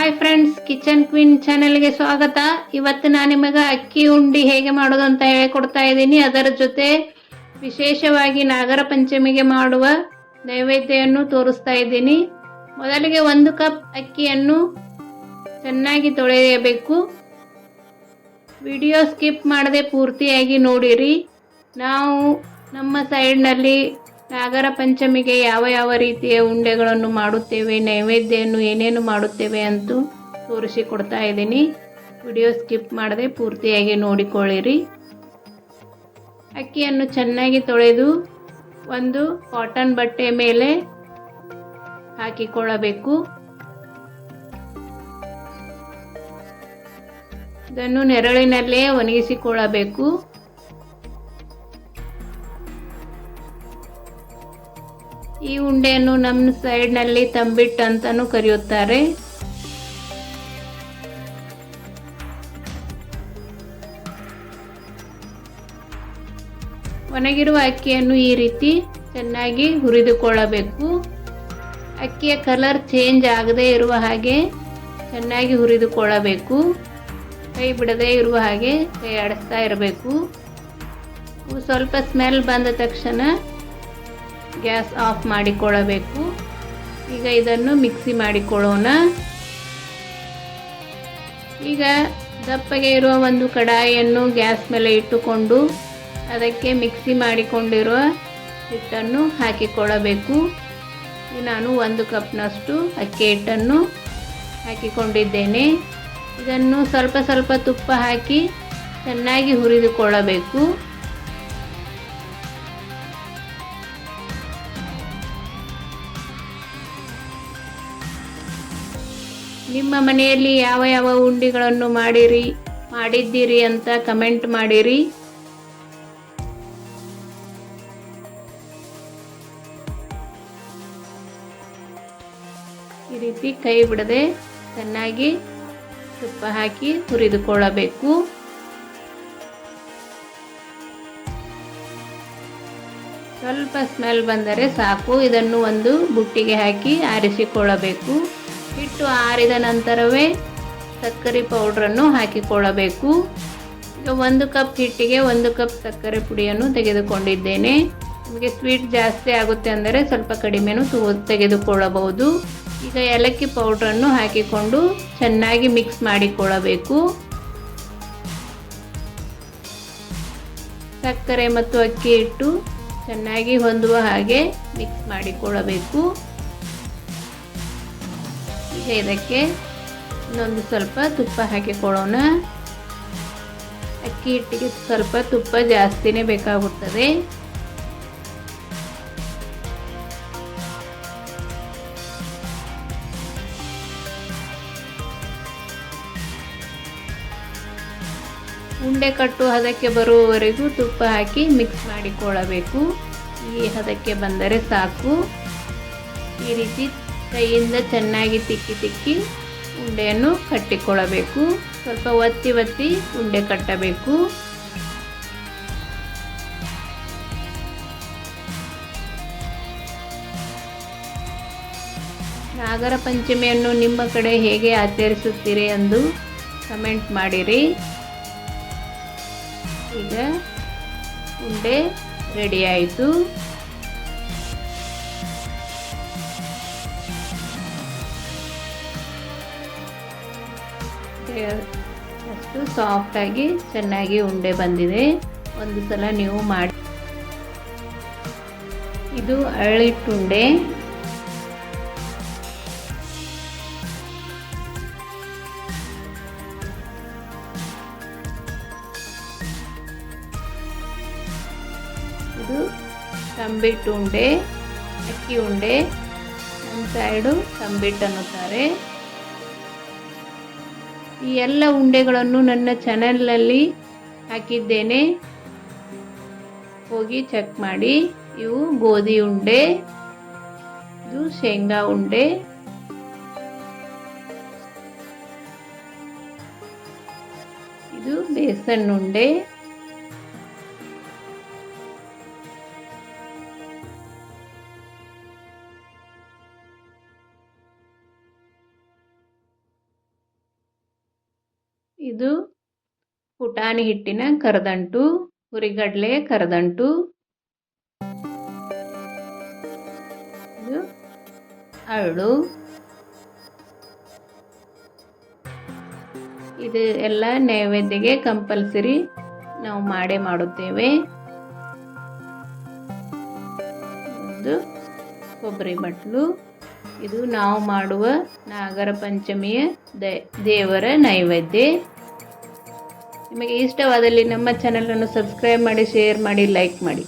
Hi friends, kitchen queen ಚಾನೆಲ್ಗೆ ಸ್ವಾಗತ. ಇವತ್ತು ನಾನು ನಿಮಗೆ ಅಕ್ಕಿ ಉಂಡಿ ಹೇಗೆ ಮಾಡೋದು ಅಂತ ಹೇಳಿಕೊಡ್ತಾ ಇದ್ದೀನಿ. ಅದರ ಜೊತೆ ವಿಶೇಷವಾಗಿ ನಾಗರ ಪಂಚಮಿಗೆ ಮಾಡುವ ನೈವೇದ್ಯವನ್ನು ತೋರಿಸ್ತಾ ಇದ್ದೀನಿ. ಮೊದಲಿಗೆ 1 ಕಪ್ ಅಕ್ಕಿಯನ್ನು ಚೆನ್ನಾಗಿ ತೊಳೆಯಬೇಕು. ವಿಡಿಯೋ ಸ್ಕಿಪ್ ಮಾಡದೆ ಪೂರ್ತಿಯಾಗಿ ನೋಡಿರಿ. ನಾವು ನಮ್ಮ ಸೈಡ್ನಲ್ಲಿ ನಾಗರ ಪಂಚಮಿಗೆ ಯಾವ ರೀತಿಯ ಉಂಡೆಗಳನ್ನು ಮಾಡುತ್ತೇವೆ, ನೈವೇದ್ಯವನ್ನು ಏನೇನು ಮಾಡುತ್ತೇವೆ ಅಂತ ತೋರಿಸಿಕೊಡ್ತಾ ಇದ್ದೀನಿ. ವಿಡಿಯೋ ಸ್ಕಿಪ್ ಮಾಡದೆ ಪೂರ್ತಿಯಾಗಿ ನೋಡಿಕೊಳ್ಳಿರಿ. ಅಕ್ಕಿಯನ್ನು ಚೆನ್ನಾಗಿ ತೊಳೆದು ಒಂದು ಕಾಟನ್ ಬಟ್ಟೆ ಮೇಲೆ ಹಾಕಿಕೊಳ್ಳಬೇಕು. ಇದನ್ನು ನೆರಳಿನಲ್ಲೇ ಒಣಗಿಸಿಕೊಳ್ಳಬೇಕು. ಈ ಉಂಡೆಯನ್ನು ನಮ್ಮ ಸೈಡ್ನಲ್ಲಿ ತಂಬಿಟ್ಟು ಅಂತಾನೂ ಕರೆಯುತ್ತಾರೆ. ಒಣಗಿರುವ ಅಕ್ಕಿಯನ್ನು ಈ ರೀತಿ ಚೆನ್ನಾಗಿ ಹುರಿದುಕೊಳ್ಳಬೇಕು. ಅಕ್ಕಿಯ ಕಲರ್ ಚೇಂಜ್ ಆಗದೇ ಇರುವ ಹಾಗೆ ಚೆನ್ನಾಗಿ ಹುರಿದುಕೊಳ್ಳಬೇಕು. ಕೈ ಬಿಡದೇ ಇರುವ ಹಾಗೆ ಕೈ ಆಡಿಸ್ತಾ ಇರಬೇಕು. ಸ್ವಲ್ಪ ಸ್ಮೆಲ್ ಬಂದ ತಕ್ಷಣ ಗ್ಯಾಸ್ ಆಫ್ ಮಾಡಿಕೊಳ್ಳಬೇಕು. ಈಗ ಇದನ್ನು ಮಿಕ್ಸಿ ಮಾಡಿಕೊಳ್ಳೋಣ. ಈಗ ದಪ್ಪಗೆ ಇರುವ ಒಂದು ಕಡಾಯಿಯನ್ನು ಗ್ಯಾಸ್ ಮೇಲೆ ಇಟ್ಟುಕೊಂಡು ಅದಕ್ಕೆ ಮಿಕ್ಸಿ ಮಾಡಿಕೊಂಡಿರುವ ಹಿಟ್ಟನ್ನು ಹಾಕಿಕೊಳ್ಳಬೇಕು. ನಾನು 1 ಕಪ್ನಷ್ಟು ಅಕ್ಕಿ ಹಿಟ್ಟನ್ನು ಹಾಕಿಕೊಂಡಿದ್ದೇನೆ. ಇದನ್ನು ಸ್ವಲ್ಪ ತುಪ್ಪ ಹಾಕಿ ಚೆನ್ನಾಗಿ ಹುರಿದುಕೊಳ್ಳಬೇಕು. ನಿಮ್ಮ ಮನೆಯಲ್ಲಿ ಯಾವ ಉಂಡಿಗಳನ್ನು ಮಾಡಿದ್ದೀರಿ ಅಂತ ಕಮೆಂಟ್ ಮಾಡಿರಿ. ಈ ರೀತಿ ಕೈ ಬಿಡದೆ ಚೆನ್ನಾಗಿ ತುಪ್ಪ ಹಾಕಿ ಹುರಿದುಕೊಳ್ಳಬೇಕು. ಸ್ವಲ್ಪ ಸ್ಮೆಲ್ ಬಂದರೆ ಸಾಕು. ಇದನ್ನು ಒಂದು ಬುಟ್ಟಿಗೆ ಹಾಕಿ ಆರಿಸಿಕೊಳ್ಳಬೇಕು. ಹಿಟ್ಟು ಆರಿದ ನಂತರವೇ ಸಕ್ಕರೆ ಪೌಡ್ರನ್ನು ಹಾಕಿಕೊಳ್ಳಬೇಕು. ಈಗ 1 ಕಪ್ ಹಿಟ್ಟಿಗೆ 1 ಕಪ್ ಸಕ್ಕರೆ ಪುಡಿಯನ್ನು ತೆಗೆದುಕೊಂಡಿದ್ದೇನೆ. ನಿಮಗೆ ಸ್ವೀಟ್ ಜಾಸ್ತಿ ಆಗುತ್ತೆ ಅಂದರೆ ಸ್ವಲ್ಪ ಕಡಿಮೆನೂ ತೆಗೆದುಕೊಳ್ಳಬಹುದು. ಈಗ ಏಲಕ್ಕಿ ಪೌಡ್ರನ್ನು ಹಾಕಿಕೊಂಡು ಚೆನ್ನಾಗಿ ಮಿಕ್ಸ್ ಮಾಡಿಕೊಳ್ಳಬೇಕು. ಸಕ್ಕರೆ ಮತ್ತು ಅಕ್ಕಿ ಹಿಟ್ಟು ಚೆನ್ನಾಗಿ ಹೊಂದುವ ಹಾಗೆ ಮಿಕ್ಸ್ ಮಾಡಿಕೊಳ್ಳಬೇಕು. ಈಗ ಇದಕ್ಕೆ ಇನ್ನೊಂದು ಸ್ವಲ್ಪ ತುಪ್ಪ ಹಾಕಿಕೊಳ್ಳೋಣ. ಅಕ್ಕಿ ಹಿಟ್ಟಿಗೆ ಸ್ವಲ್ಪ ತುಪ್ಪ ಜಾಸ್ತಿನೇ ಬೇಕಾಗುತ್ತದೆ. ಉಂಡೆ ಕಟ್ಟು ಹದಕ್ಕೆ ಬರುವವರೆಗೂ ತುಪ್ಪ ಹಾಕಿ ಮಿಕ್ಸ್ ಮಾಡಿಕೊಳ್ಳಬೇಕು. ಈ ಹದಕ್ಕೆ ಬಂದರೆ ಸಾಕು. ಈ ರೀತಿ ಕೈಯಿಂದ ಚೆನ್ನಾಗಿ ತಿಕ್ಕಿ ಉಂಡೆಯನ್ನು ಕಟ್ಟಿಕೊಳ್ಳಬೇಕು. ಸ್ವಲ್ಪ ಒತ್ತಿ ಉಂಡೆ ಕಟ್ಟಬೇಕು. ನಾಗರ ಪಂಚಮಿಯನ್ನು ನಿಮ್ಮ ಕಡೆ ಹೇಗೆ ಆಚರಿಸುತ್ತೀರಿ ಎಂದು ಕಮೆಂಟ್ ಮಾಡಿರಿ. ಈಗ ಉಂಡೆ ರೆಡಿ ಆಯಿತು. ಅಷ್ಟು ಸಾಫ್ಟ್ ಆಗಿ ಚೆನ್ನಾಗಿ ಉಂಡೆ ಬಂದಿದೆ. ಒಂದು ಸಲ ನೀವು ಮಾಡಿ. ಇದು ಅರಳಿಟ್ಟುಂಡೆ. ಇದು ತಂಬಿಟ್ಟು ಉಂಡೆ, ಅಕ್ಕಿ ಉಂಡೆ. ನಮ್ಮ ಸೈಡು ತಂಬಿಟ್ಟು ಅನ್ನುತ್ತಾರೆ. ಈ ಎಲ್ಲ ಉಂಡೆಗಳನ್ನು ನನ್ನ ಚಾನೆಲ್ನಲ್ಲಿ ಹಾಕಿದ್ದೇನೆ, ಹೋಗಿ ಚೆಕ್ ಮಾಡಿ. ಇವು ಗೋಧಿ ಉಂಡೆ, ಇದು ಶೇಂಗಾ ಉಂಡೆ, ಇದು ಬೇಸನ್ ಉಂಡೆ, ಇದು ಪುಟಾಣಿ ಹಿಟ್ಟಿನ ಕರದಂಟು, ಹುರಿಗಡಲೆ ಕರದಂಟು, ಇದು ಅರಳು. ಇದು ಎಲ್ಲ ನೈವೇದ್ಯಗೆ ಕಂಪಲ್ಸರಿ ನಾವು ಮಾಡುತ್ತೇವೆ. ಒಂದು ಕೊಬ್ಬರಿ ಬಟ್ಲು, ಇದು ನಾವು ಮಾಡುವ ನಾಗರ ಪಂಚಮಿಯ ದೇವರ ನೈವೇದ್ಯ. ನಿಮಗೆ ಇಷ್ಟವಾದಲ್ಲಿ ನಮ್ಮ ಚಾನಲನ್ನು ಸಬ್ಸ್ಕ್ರೈಬ್ ಮಾಡಿ, ಶೇರ್ ಮಾಡಿ, ಲೈಕ್ ಮಾಡಿ.